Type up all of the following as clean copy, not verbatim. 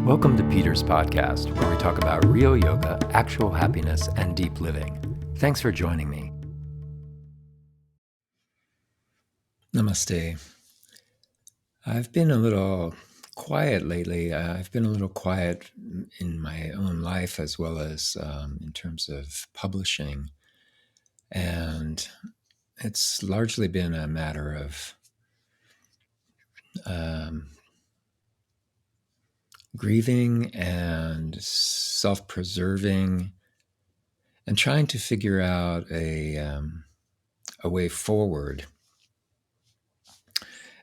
Welcome to Peter's podcast, where we talk about real yoga, actual happiness, and deep living. Thanks for joining me. Namaste. I've been a little quiet lately. I've been a little quiet in my own life as well as in terms of publishing. And it's largely been a matter of grieving and self-preserving and trying to figure out a way forward.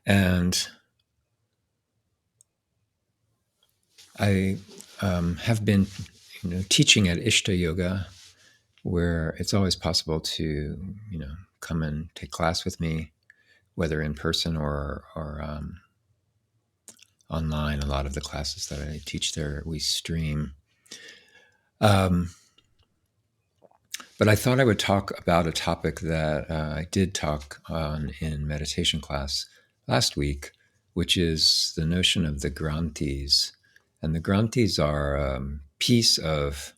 And I have been, teaching at ISHTA Yoga, where it's always possible to, come and take class with me, whether in person or online. A lot of the classes that I teach there, we stream. But I thought I would talk about a topic that I did talk on in meditation class last week, which is the notion of the granthis. And the granthis are a piece of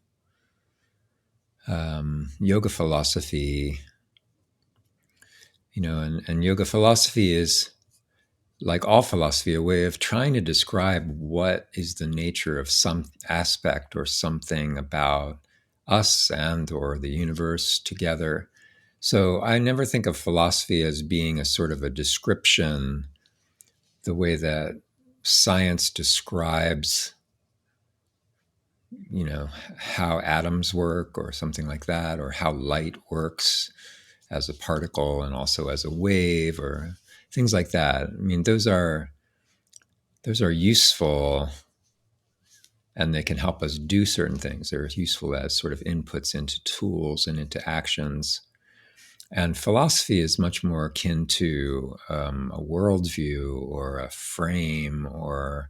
yoga philosophy, and yoga philosophy is, like all philosophy, a way of trying to describe what is the nature of some aspect or something about us and or the universe together. So I never think of philosophy as being a sort of a description, the way that science describes, how atoms work or something like that, or how light works as a particle and also as a wave or things like that. I mean, those are useful, and they can help us do certain things. They're useful as sort of inputs into tools and into actions. And philosophy is much more akin to a worldview or a frame or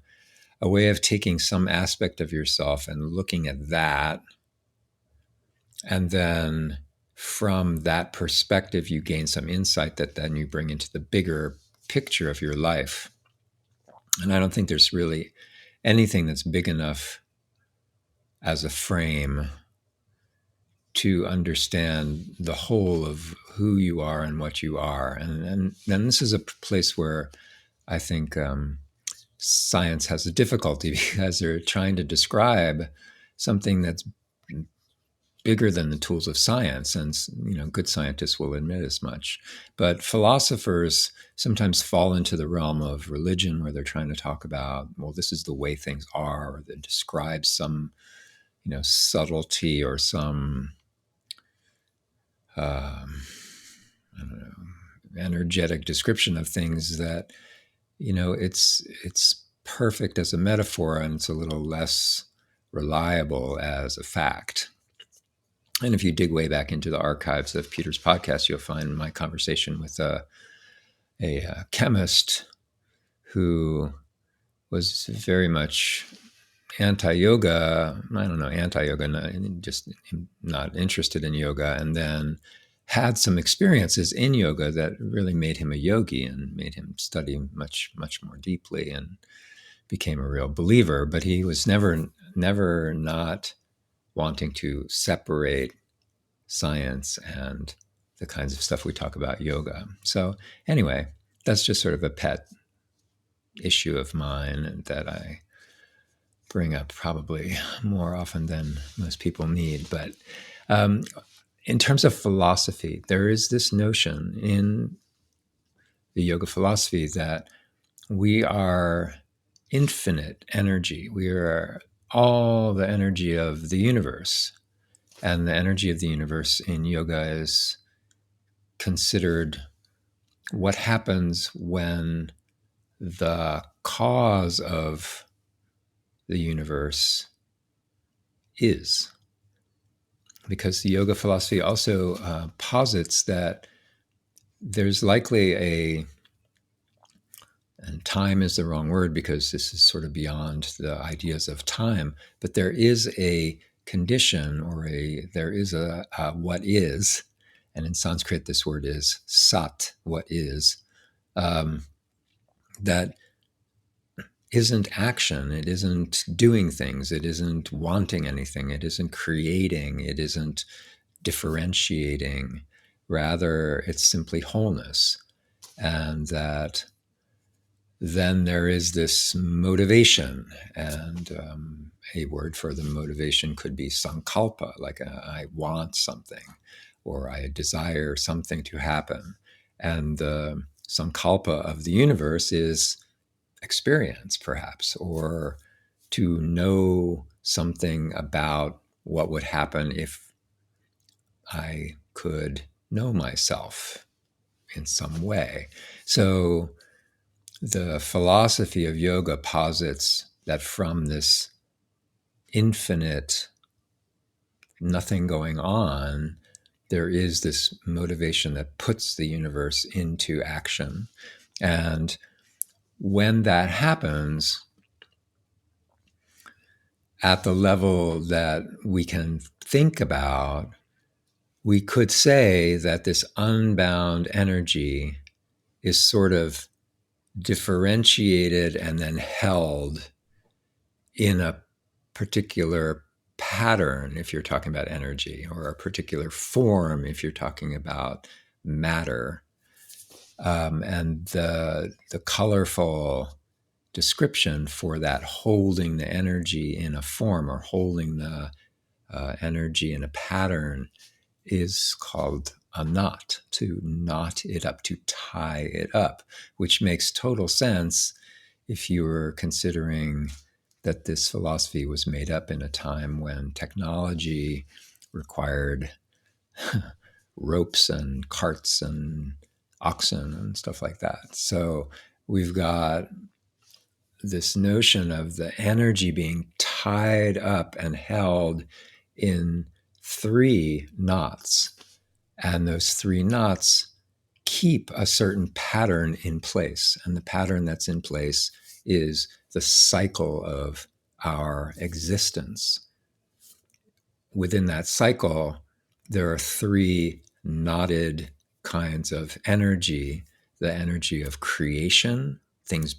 a way of taking some aspect of yourself and looking at that. And then from that perspective, you gain some insight that then you bring into the bigger picture of your life. And I don't think there's really anything that's big enough as a frame to understand the whole of who you are and what you are. And this is a place where I think science has a difficulty, because they're trying to describe something that's bigger than the tools of science. And, good scientists will admit as much. But philosophers sometimes fall into the realm of religion, where they're trying to talk about, well, this is the way things are, or that describes some, subtlety or some, I don't know, energetic description of things that, it's perfect as a metaphor, and it's a little less reliable as a fact. And if you dig way back into the archives of Peter's podcast, you'll find my conversation with a chemist who was very much anti-yoga. I don't know, anti-yoga, just not interested in yoga, and then had some experiences in yoga that really made him a yogi and made him study much, much more deeply and became a real believer. But he was never not wanting to separate science and the kinds of stuff we talk about yoga. So anyway, that's just sort of a pet issue of mine that I bring up probably more often than most people need. But in terms of philosophy, there is this notion in the yoga philosophy that we are infinite energy. We are all the energy of the universe. And the energy of the universe in yoga is considered what happens when the cause of the universe is. Because the yoga philosophy also posits that there's likely and time is the wrong word because this is sort of beyond the ideas of time, but there is a condition, or there is a what is, and in Sanskrit this word is sat, what is, that isn't action. It isn't doing things. It isn't wanting anything. It isn't creating. It isn't differentiating. Rather, it's simply wholeness. And that then there is this motivation. And a word for the motivation could be sankalpa, like I want something, or I desire something to happen. And the sankalpa of the universe is experience, perhaps, or to know something about what would happen if I could know myself in some way. So the philosophy of yoga posits that from this infinite nothing going on, there is this motivation that puts the universe into action. And when that happens, at the level that we can think about, we could say that this unbound energy is sort of differentiated and then held in a particular pattern if you're talking about energy, or a particular form if you're talking about matter. And the colorful description for that holding the energy in a form, or holding the energy in a pattern, is called a knot, to knot it up, to tie it up, which makes total sense if you were considering that this philosophy was made up in a time when technology required ropes and carts and oxen and stuff like that. So we've got this notion of the energy being tied up and held in three knots. And those three knots keep a certain pattern in place. And the pattern that's in place is the cycle of our existence. Within that cycle, there are three knotted kinds of energy: the energy of creation, things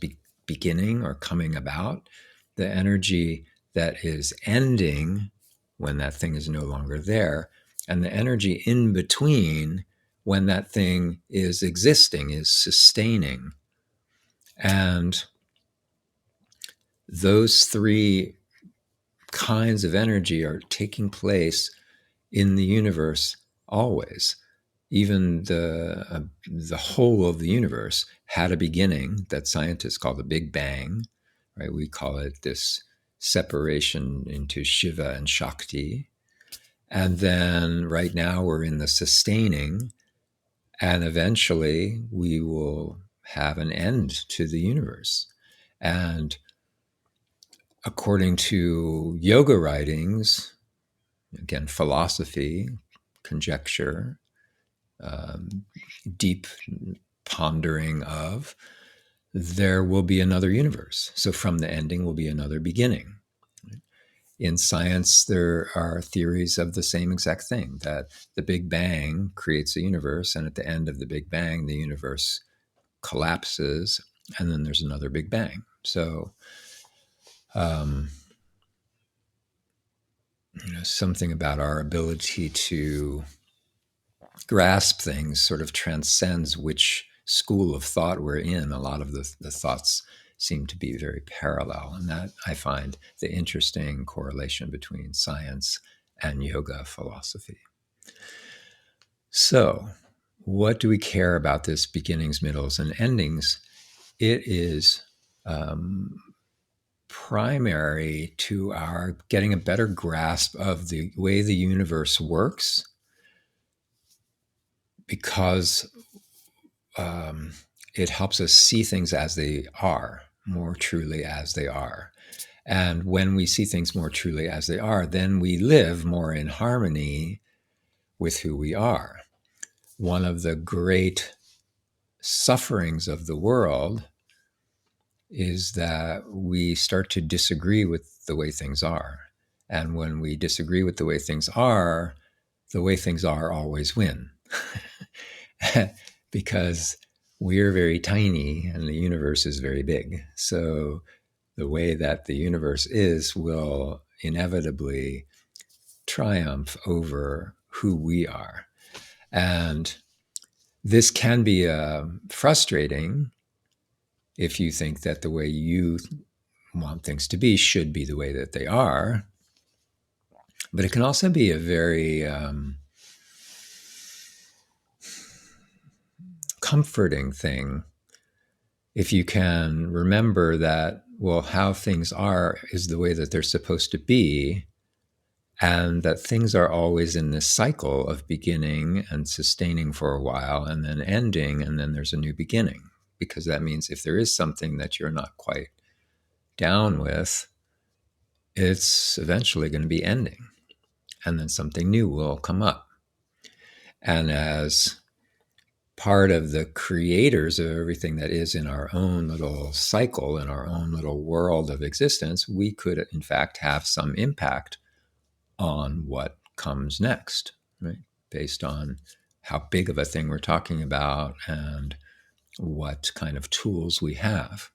beginning or coming about; the energy that is ending, when that thing is no longer there; and the energy in between, when that thing is existing, is sustaining. And those three kinds of energy are taking place in the universe always. Even the whole of the universe had a beginning that scientists call the Big Bang, right? We call it this separation into Shiva and Shakti. And then right now we're in the sustaining, and eventually we will have an end to the universe. And according to yoga writings, again, philosophy, conjecture, deep pondering of, there will be another universe. So from the ending will be another beginning. In science, there are theories of the same exact thing, that the Big Bang creates a universe, and at the end of the Big Bang, the universe collapses, and then there's another Big Bang. So, something about our ability to grasp things sort of transcends which school of thought we're in. A lot of the thoughts seem to be very parallel, and that I find the interesting correlation between science and yoga philosophy. So, what do we care about this beginnings, middles, and endings? It is primary to our getting a better grasp of the way the universe works, because it helps us see things as they are, more truly as they are. And when we see things more truly as they are, then we live more in harmony with who we are. One of the great sufferings of the world is that we start to disagree with the way things are. And when we disagree with the way things are always win. Because we're very tiny and the universe is very big. So the way that the universe is will inevitably triumph over who we are. And this can be frustrating if you think that the way you want things to be should be the way that they are. But it can also be a very comforting thing if you can remember that, well, how things are is the way that they're supposed to be, and that things are always in this cycle of beginning and sustaining for a while and then ending, and then there's a new beginning. Because that means if there is something that you're not quite down with, it's eventually going to be ending, and then something new will come up. And as part of the creators of everything that is in our own little cycle, in our own little world of existence, we could, in fact, have some impact on what comes next, right? Based on how big of a thing we're talking about and what kind of tools we have.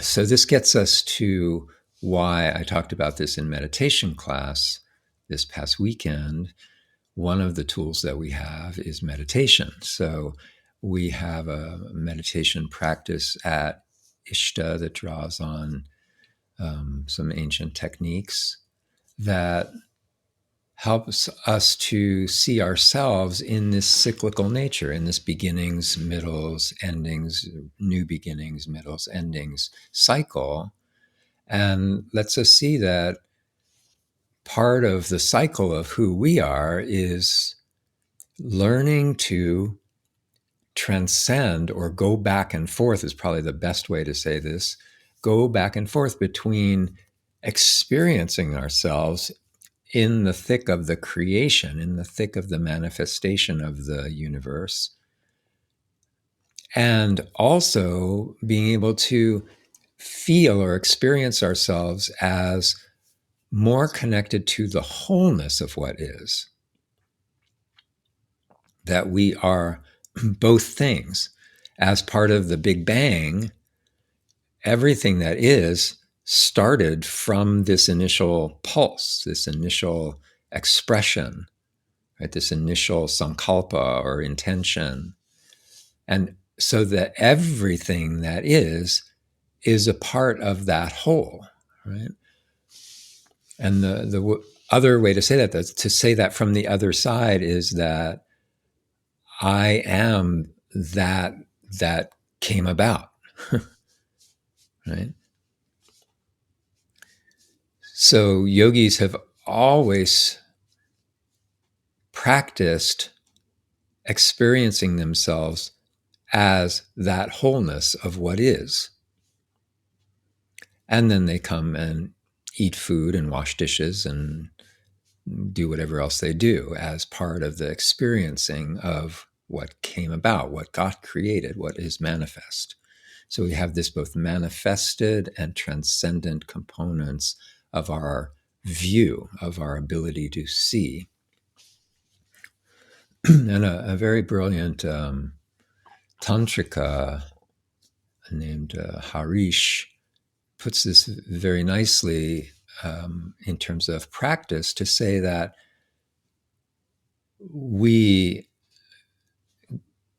So this gets us to why I talked about this in meditation class this past weekend. One of the tools that we have is meditation. So we have a meditation practice at ISHTA that draws on some ancient techniques that helps us to see ourselves in this cyclical nature, in this beginnings, middles, endings, new beginnings, middles, endings cycle, and lets us see that part of the cycle of who we are is learning to transcend, or go back and forth is probably the best way to say this, go back and forth between experiencing ourselves in the thick of the creation, in the thick of the manifestation of the universe, and also being able to feel or experience ourselves as more connected to the wholeness of what is. That we are both things. As part of the Big Bang, everything that is started from this initial pulse, this initial expression, right? This initial sankalpa or intention. And so that everything that is a part of that whole, right? And the other way to say that, to say that from the other side, is that I am that came about, right? So yogis have always practiced experiencing themselves as that wholeness of what is. And then they come and eat food and wash dishes and do whatever else they do as part of the experiencing of what came about, what got created, what is manifest. So we have this both manifested and transcendent components of our view, of our ability to see. And a very brilliant tantrika named Harish puts this very nicely in terms of practice, to say that we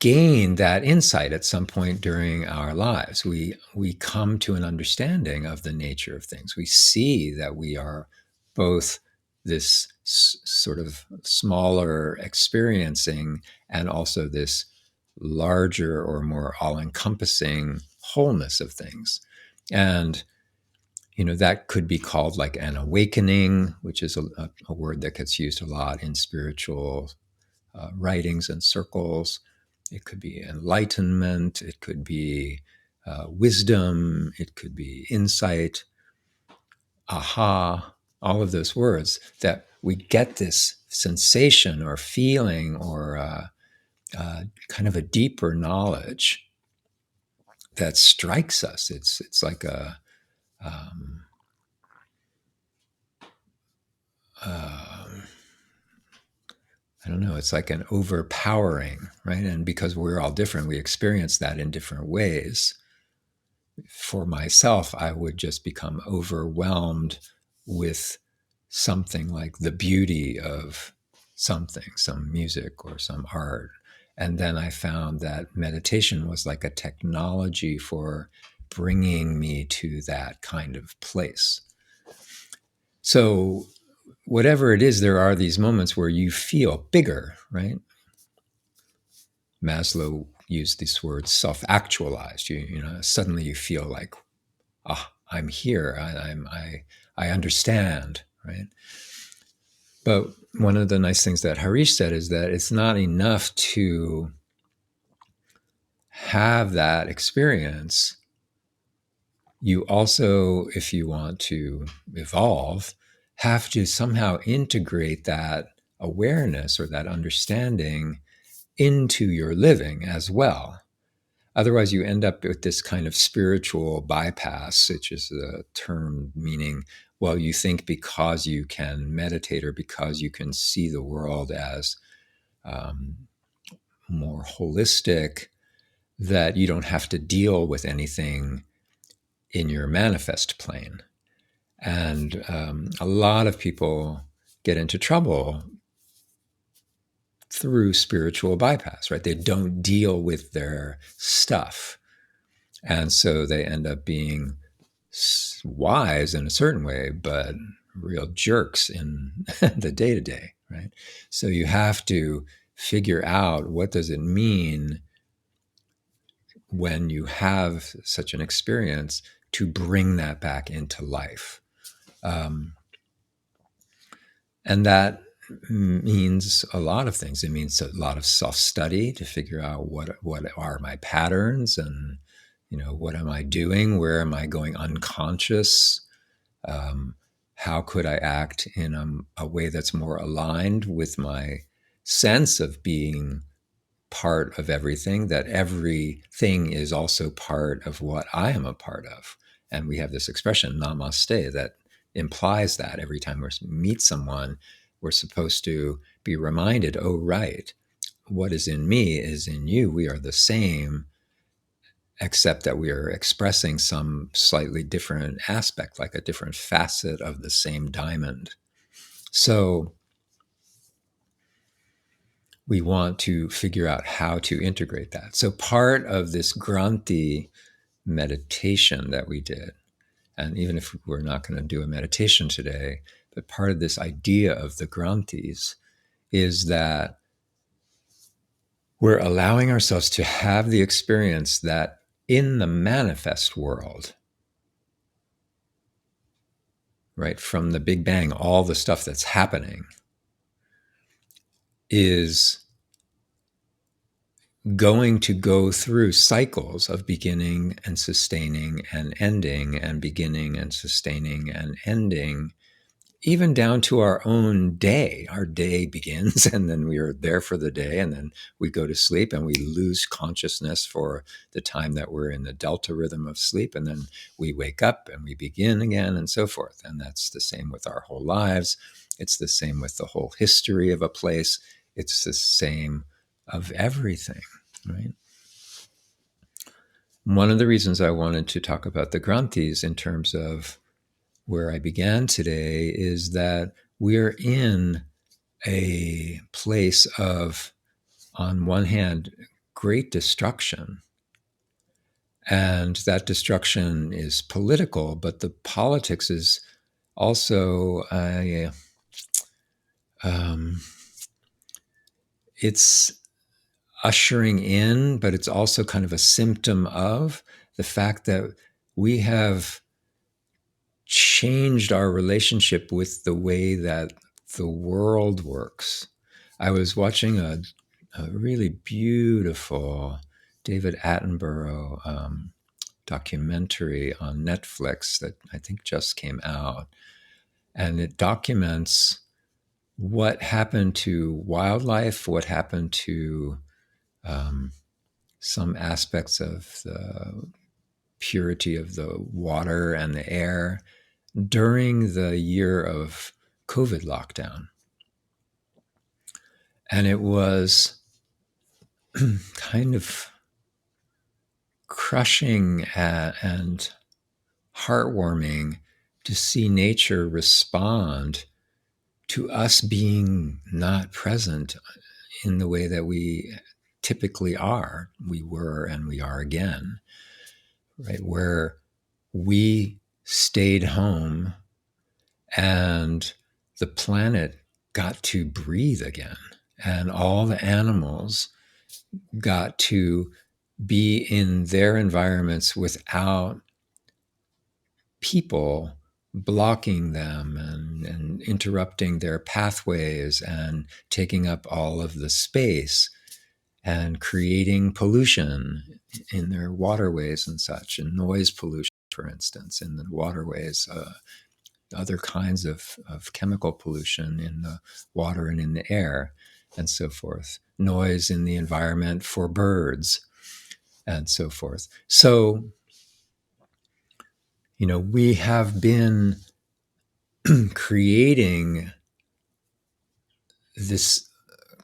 gain that insight at some point during our lives. We come to an understanding of the nature of things. We see that we are both this sort of smaller experiencing, and also this larger or more all-encompassing wholeness of things. And that could be called like an awakening, which is a word that gets used a lot in spiritual writings and circles. It could be enlightenment. It could be wisdom. It could be insight, aha, all of those words, that we get this sensation or feeling or kind of a deeper knowledge that strikes us. It's like a I don't know, it's like an overpowering, right? And because we're all different, we experience that in different ways. for myself, I would just become overwhelmed with something like the beauty of something, some music or some art. And then I found that meditation was like a technology for bringing me to that kind of place. So, whatever it is, there are these moments where you feel bigger, right? Maslow used this word self-actualized. Suddenly you feel like, I'm here. I understand, right? But one of the nice things that Harish said is that it's not enough to have that experience. You also, if you want to evolve, have to somehow integrate that awareness or that understanding into your living as well. Otherwise, you end up with this kind of spiritual bypass, which is a term meaning, well, you think because you can meditate or because you can see the world as um, more holistic, that you don't have to deal with anything in your manifest plane. And a lot of people get into trouble through spiritual bypass, right? They don't deal with their stuff. And so they end up being wise in a certain way, but real jerks in the day to day, right? So you have to figure out, what does it mean when you have such an experience, to bring that back into life. And that means a lot of things. It means a lot of self-study to figure out what are my patterns, and what am I doing? Where am I going unconscious? How could I act in a way that's more aligned with my sense of being part of everything, that everything is also part of what I am a part of. And we have this expression, namaste, that implies that every time we meet someone, we're supposed to be reminded, oh, right, what is in me is in you. We are the same, except that we are expressing some slightly different aspect, like a different facet of the same diamond. So we want to figure out how to integrate that. So part of this granthi meditation that we did, and even if we're not going to do a meditation today, but part of this idea of the granthis is that we're allowing ourselves to have the experience that in the manifest world, right, from the Big Bang, all the stuff that's happening is going to go through cycles of beginning and sustaining and ending, and beginning and sustaining and ending, even down to our own day. Our day begins, and then we are there for the day, and then we go to sleep, and we lose consciousness for the time that we're in the delta rhythm of sleep, and then we wake up and we begin again, and so forth. And that's the same with our whole lives. It's the same with the whole history of a place. It's the same of everything, right? One of the reasons I wanted to talk about the granthis in terms of where I began today is that we're in a place of, on one hand, great destruction. And that destruction is political, but the politics is also it's ushering in, but it's also kind of a symptom of the fact that we have changed our relationship with the way that the world works. I was watching a really beautiful David Attenborough documentary on Netflix that I think just came out. And it documents what happened to wildlife, what happened to some aspects of the purity of the water and the air during the year of COVID lockdown. And it was kind of crushing and heartwarming to see nature respond to us being not present in the way that we typically are. We were and we are again, right? Where we stayed home and the planet got to breathe again, and all the animals got to be in their environments without people blocking them and interrupting their pathways and taking up all of the space and creating pollution in their waterways and such, and noise pollution, for instance, in the waterways, other kinds of chemical pollution in the water and in the air, and so forth, noise in the environment for birds, and so forth. So, we have been creating this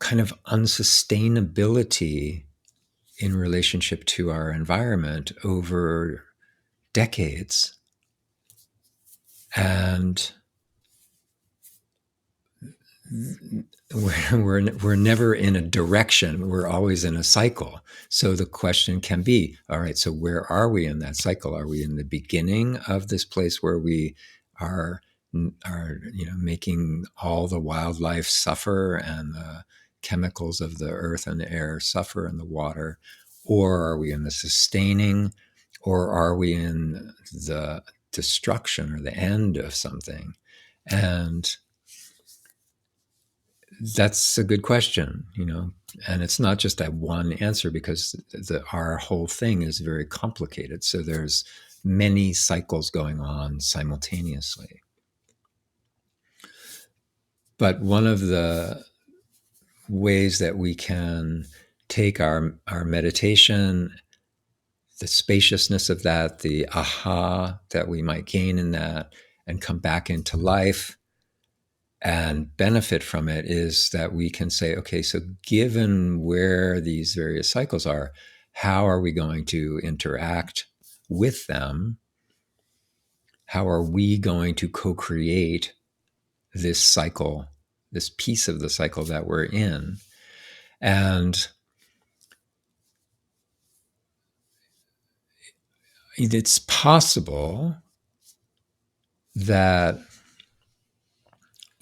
kind of unsustainability in relationship to our environment over decades. And we're never in a direction. We're always in a cycle. So the question can be, all right, so where are we in that cycle? Are we in the beginning of this place where we are making all the wildlife suffer and the chemicals of the earth and the air suffer and the water? Or are we in the sustaining? Or are we in the destruction or the end of something? And that's a good question, and it's not just that one answer, because our whole thing is very complicated. So there's many cycles going on simultaneously. But one of the ways that we can take our meditation, the spaciousness of that, the aha that we might gain in that, and come back into life and benefit from it, is that we can say, okay, so given where these various cycles are, how are we going to interact with them? How are we going to co-create this cycle, this piece of the cycle that we're in? And it's possible that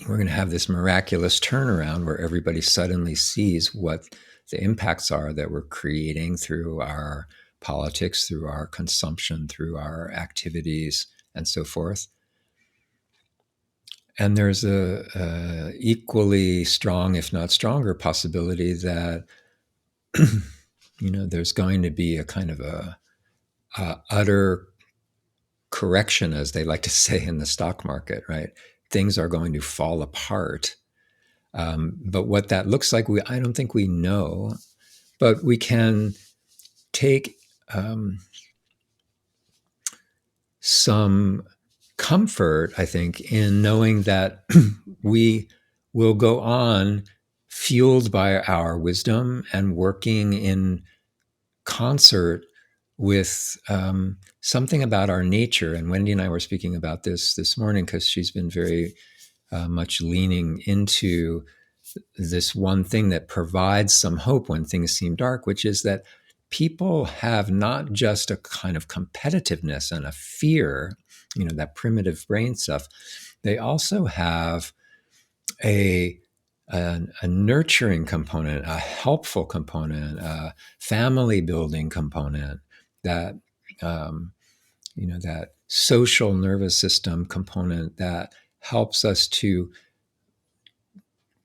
we're going to have this miraculous turnaround where everybody suddenly sees what the impacts are that we're creating through our politics, through our consumption, through our activities, and so forth. And there's a equally strong, if not stronger, possibility that there's going to be a kind of a utter correction, as they like to say in the stock market, right? Things are going to fall apart. But what that looks like, I don't think we know. But we can take some comfort, I think, in knowing that we will go on fueled by our wisdom and working in concert with something about our nature. And Wendy and I were speaking about this morning, because she's been very much leaning into this one thing that provides some hope when things seem dark, which is that people have not just a kind of competitiveness and a fear, that primitive brain stuff. They also have a nurturing component, a helpful component, a family building component, that that social nervous system component that helps us to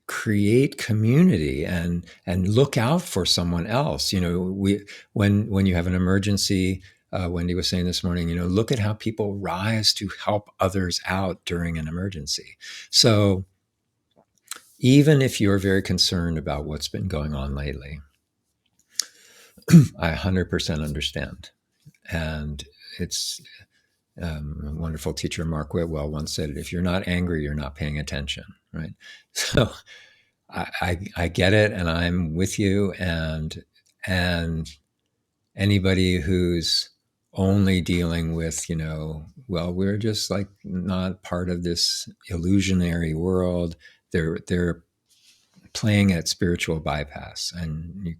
create community and look out for someone else. When you have an emergency, Wendy was saying this morning, look at how people rise to help others out during an emergency. So even if you're very concerned about what's been going on lately, I 100% understand. And it's a wonderful teacher, Mark Whitwell, once said, if you're not angry, you're not paying attention, right? So I get it, and I'm with you, and Anybody who's only dealing with, well, we're just like not part of this illusionary world. They're playing at spiritual bypass, and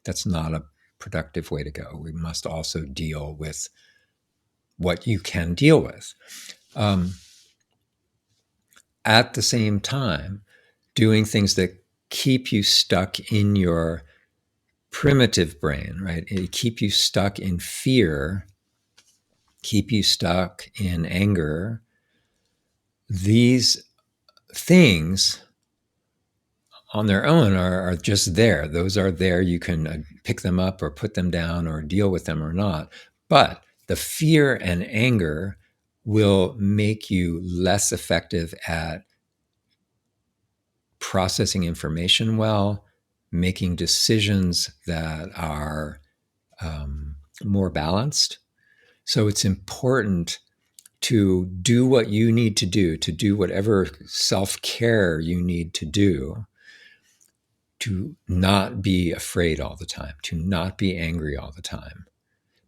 that's not a productive way to go. We must also deal with what you can deal with. At the same time, doing things that keep you stuck in your primitive brain, right? It keep you stuck in fear, keep you stuck in anger. These things on their own are just there. Those are there. You can pick them up or put them down or deal with them or not. But the fear and anger will make you less effective at processing information well, making decisions that are more balanced. So it's important to do what you need to do whatever self-care you need to not be afraid all the time, to not be angry all the time,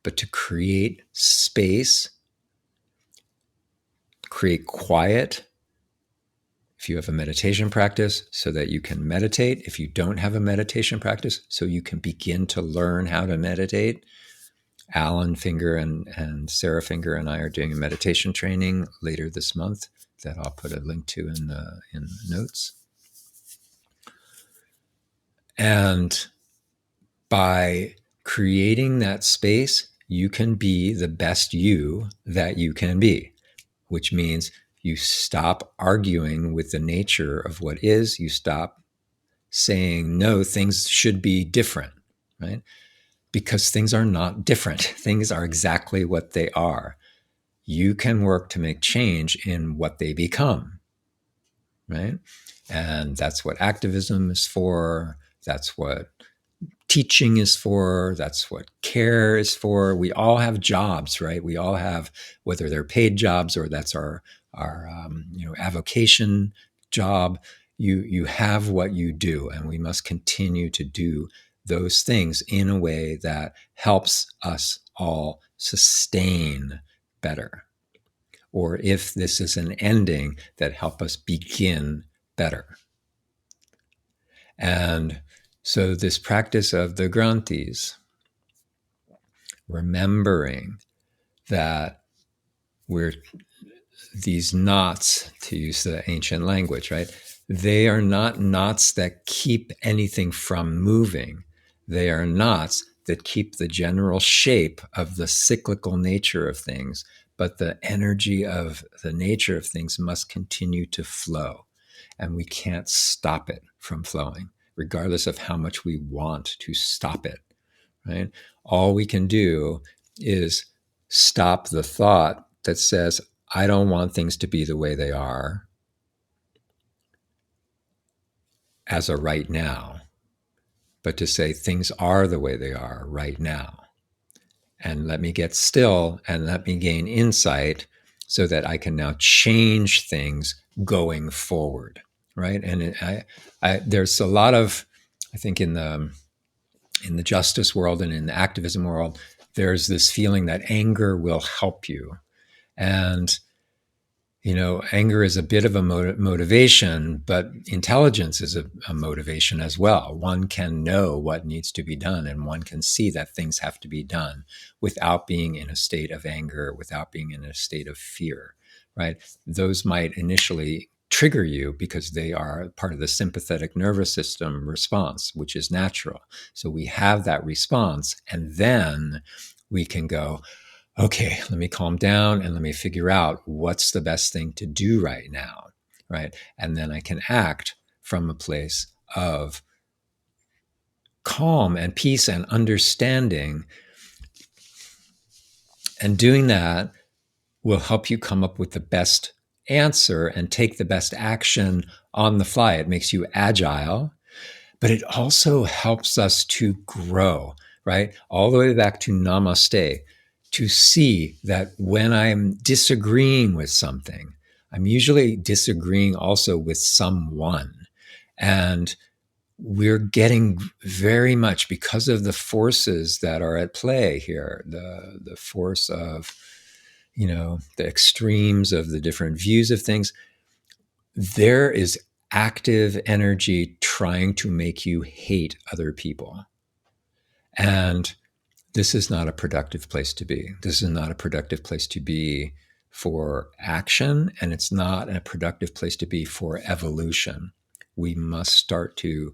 but to create space, create quiet. If you have a meditation practice, so that you can meditate. If you don't have a meditation practice, so you can begin to learn how to meditate. Alan Finger and Sarah Finger and I are doing a meditation training later this month that I'll put a link to in the notes. And by creating that space, you can be the best you that you can be, which means you stop arguing with the nature of what is. You stop saying, no, things should be different, right? Because things are not different. Things are exactly what they are. You can work to make change in what they become, right? And that's what activism is for. That's what teaching is for. That's what care is for. We all have jobs, right? We all have, whether they're paid jobs or that's our avocation job. You have what you do, and we must continue to do those things in a way that helps us all sustain better. Or if this is an ending, that help us begin better. And so this practice of the granthis, remembering that we're these knots, to use the ancient language, right? They are not knots that keep anything from moving. They are knots that keep the general shape of the cyclical nature of things, but the energy of the nature of things must continue to flow. And we can't stop it from flowing, regardless of how much we want to stop it, right? All we can do is stop the thought that says, I don't want things to be the way they are as a right now, but to say things are the way they are right now. And let me get still and let me gain insight so that I can now change things going forward, right? And there's a lot of, I think in the justice world and in the activism world, there's this feeling that anger will help you. And anger is a bit of a motivation, but intelligence is a motivation as well. One can know what needs to be done, and one can see that things have to be done without being in a state of anger, without being in a state of fear, right? Those might initially trigger you because they are part of the sympathetic nervous system response, which is natural. So we have that response, and then we can go, okay, let me calm down and let me figure out what's the best thing to do right now, right? And then I can act from a place of calm and peace and understanding. And doing that will help you come up with the best answer and take the best action on the fly. It makes you agile, but it also helps us to grow, right? All the way back to namaste, to see that when I'm disagreeing with something, I'm usually disagreeing also with someone. And we're getting very much, because of the forces that are at play here, the force of, the extremes of the different views of things, there is active energy trying to make you hate other people. And this is not a productive place to be. This is not a productive place to be for action, and it's not a productive place to be for evolution. We must start to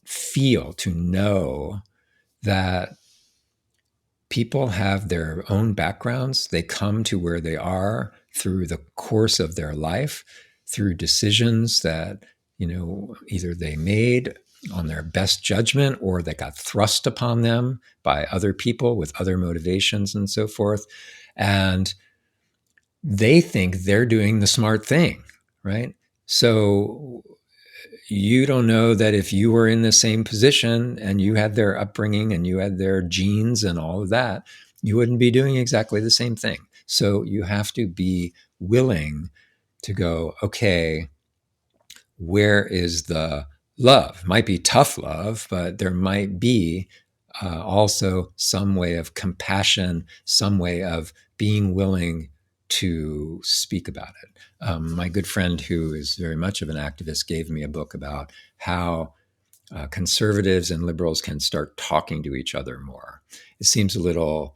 feel, to know that people have their own backgrounds. They come to where they are through the course of their life, through decisions that, either they made on their best judgment or that got thrust upon them by other people with other motivations and so forth. And they think they're doing the smart thing, right? So you don't know that if you were in the same position and you had their upbringing and you had their genes and all of that, you wouldn't be doing exactly the same thing. So you have to be willing to go, okay, where is the love? Might be tough love, but there might be also some way of compassion, some way of being willing to speak about it. My good friend, who is very much of an activist, gave me a book about how conservatives and liberals can start talking to each other more. It seems a little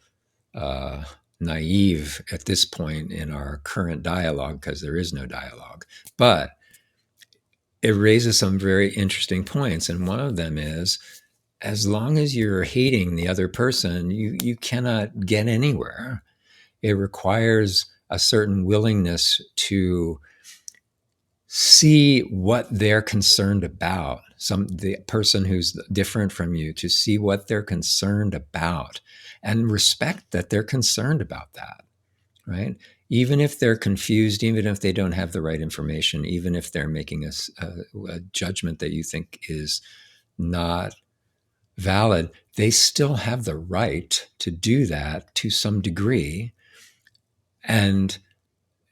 naive at this point in our current dialogue because there is no dialogue, but it raises some very interesting points. And one of them is, as long as you're hating the other person, you cannot get anywhere. It requires a certain willingness to see what they're concerned about, the person who's different from you, to see what they're concerned about and respect that they're concerned about that, right? Even if they're confused, even if they don't have the right information, even if they're making a judgment that you think is not valid, they still have the right to do that to some degree. And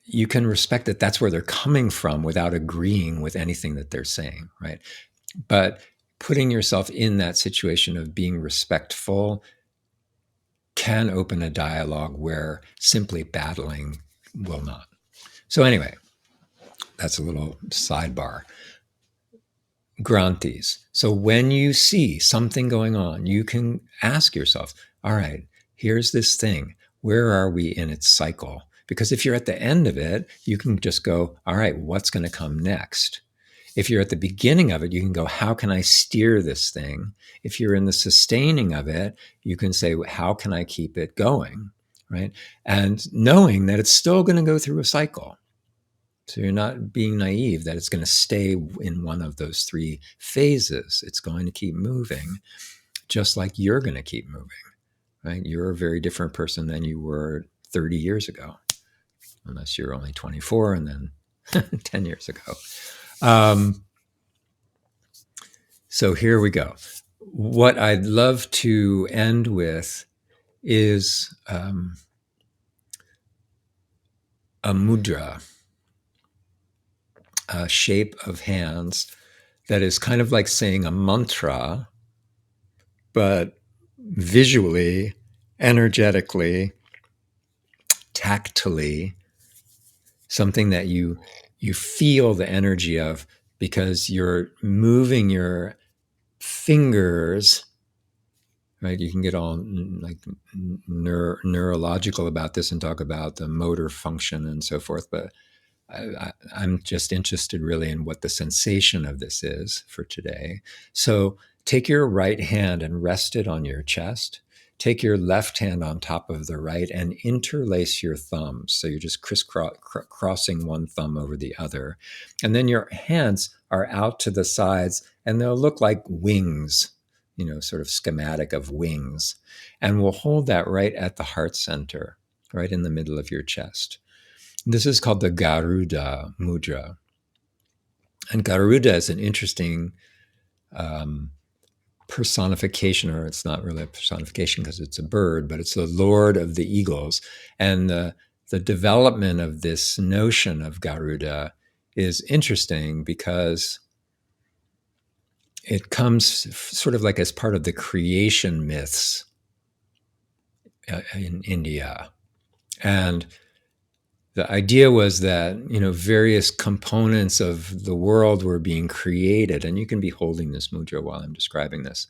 you can respect that that's where they're coming from without agreeing with anything that they're saying, right? But putting yourself in that situation of being respectful can open a dialogue where simply battling will not. So anyway, that's a little sidebar. Granthis. So when you see something going on, you can ask yourself, all right, here's this thing. Where are we in its cycle? Because if you're at the end of it, you can just go, all right, what's going to come next? If you're at the beginning of it, you can go, how can I steer this thing? If you're in the sustaining of it, you can say, how can I keep it going? Right? And knowing that it's still going to go through a cycle. So you're not being naive that it's going to stay in one of those three phases. It's going to keep moving, just like you're going to keep moving, right? You're a very different person than you were 30 years ago, unless you're only 24 and then 10 years ago. So here we go. What I'd love to end with is a mudra, a shape of hands that is kind of like saying a mantra, but visually, energetically, tactily, something that you feel the energy of, because you're moving your fingers, right? You can get all like neurological about this and talk about the motor function and so forth, but I'm just interested really in what the sensation of this is for today. So take your right hand and rest it on your chest. Take your left hand on top of the right and interlace your thumbs. So you're just crossing one thumb over the other. And then your hands are out to the sides and they'll look like wings, sort of schematic of wings. And we'll hold that right at the heart center, right in the middle of your chest. This is called the Garuda Mudra. And Garuda is an interesting personification, or it's not really a personification because it's a bird, but it's the Lord of the Eagles. And the development of this notion of Garuda is interesting because it comes sort of like as part of the creation myths in India. And the idea was that, various components of the world were being created. And you can be holding this mudra while I'm describing this.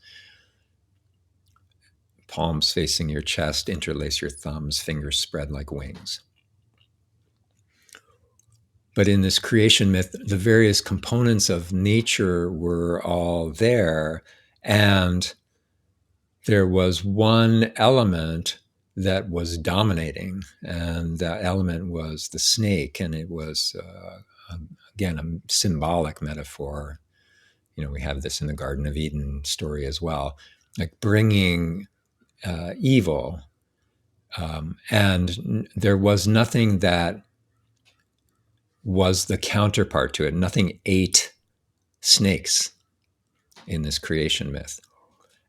Palms facing your chest, interlace your thumbs, fingers spread like wings. But in this creation myth, the various components of nature were all there. And there was one element that was dominating, and that element was the snake. And it was, again, a symbolic metaphor. We have this in the Garden of Eden story as well, like bringing evil. And there was nothing that was the counterpart to it. Nothing ate snakes in this creation myth.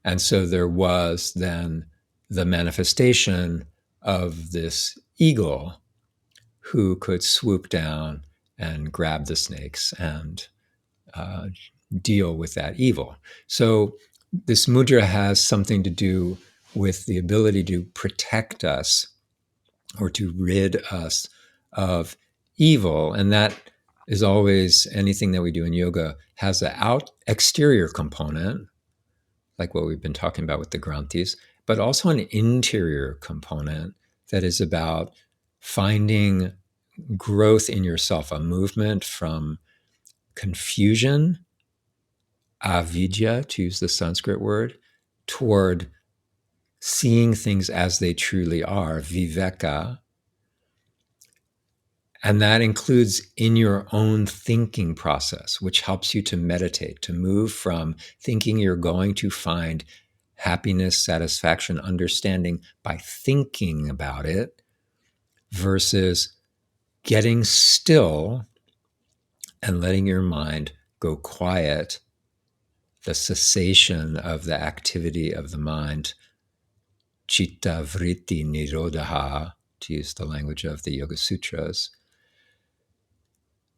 And so there was then the manifestation of this eagle who could swoop down and grab the snakes and deal with that evil. So this mudra has something to do with the ability to protect us or to rid us of evil. And that is always, anything that we do in yoga has an exterior component, like what we've been talking about with the granthis, but also an interior component that is about finding growth in yourself, a movement from confusion, avidya, to use the Sanskrit word, toward seeing things as they truly are, viveka. And that includes in your own thinking process, which helps you to meditate, to move from thinking you're going to find happiness, satisfaction, understanding by thinking about it, versus getting still and letting your mind go quiet, the cessation of the activity of the mind, chitta vritti nirodha, to use the language of the Yoga Sutras.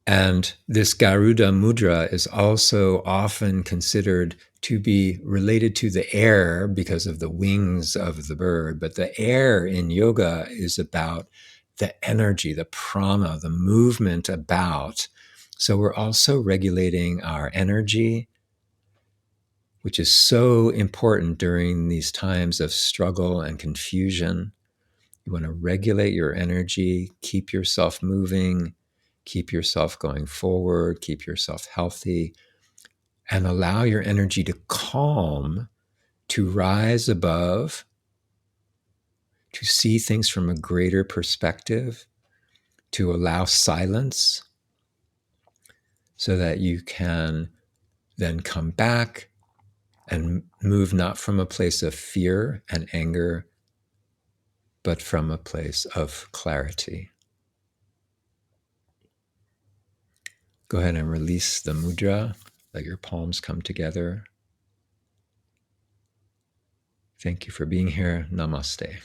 And this Garuda mudra is also often considered to be related to the air because of the wings of the bird. But the air in yoga is about the energy, the prana, the movement about. So we're also regulating our energy, which is so important during these times of struggle and confusion. You want to regulate your energy, keep yourself moving, keep yourself going forward, keep yourself healthy, and allow your energy to calm, to rise above, to see things from a greater perspective, to allow silence so that you can then come back and move not from a place of fear and anger, but from a place of clarity. Go ahead and release the mudra. Let your palms come together. Thank you for being here. Namaste.